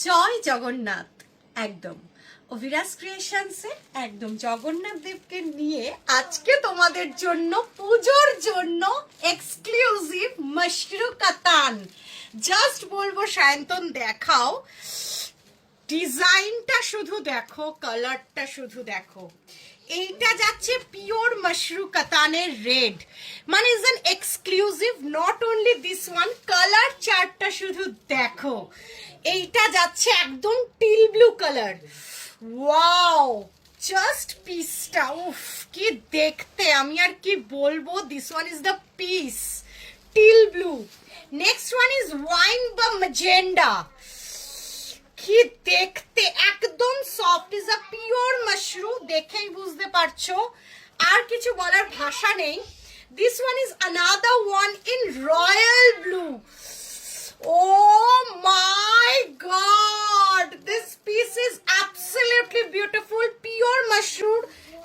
জয় জগন্নাথ। একদম অভিরাজ ক্রিয়েশনসে একদম জগন্নাথ দেবকে নিয়ে আজকে তোমাদের জন্য পুজোর জন্য এক্সক্লুসিভ মাশরু কাতান। জাস্ট বলবো সায়ন্তন দেখাও, ডিজাইনটা শুধু দেখো, কালারটা শুধু দেখো। এইটা যাচ্ছে পিওর মাশরু কাতানের রেড, মানে is an exclusive, not only this one. Colour চার্টটা শুধু দেখো। এইটা যাচ্ছে একদম teal blue colour. Wow, just পিসটা উফ কি দেখতে, আমি আর কি বলবো। This one is the piece, teal blue. Next one is wine বা ম্যাজেন্ডা, কি দেখতে একদম soft, is a pure mashru, দেখেই বুঝতে পারছো, আর কিছু বলার ভাষা নেই। This one is another one in royal blue. Oh my god, this piece is absolutely beautiful. Pure mushroom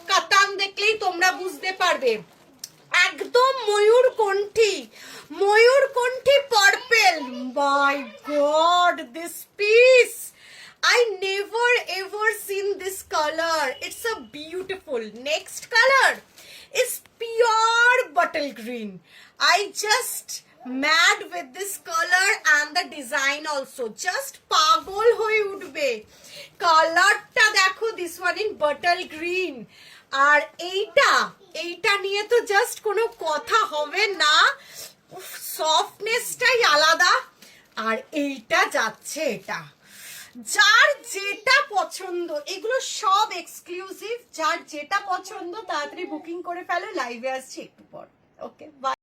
কাতান দেখলেই তোমরা বুঝতে পারবে। একদম ময়ূরকণ্ঠী purple. My god, this piece, I never ever seen this color. It's a beautiful. Next color is pure bottle green. I just mad with this color and the design also. Just পাগল হয়ে উঠবে। কালারটা দেখো, this one in bottle green। আর এইটা নিয়ে তো just কোনো কথা হবে না, সফটনেসটাই আলাদা। আর এইটা যাচ্ছে, এটা যার যেটা পছন্দ, এগুলো সব এক্সক্লুসিভ। যার যেটা পছন্দ তাড়াতাড়ি বুকিং করে ফেলো, লাইভে আসছি একটু পর। ওকে, বাই।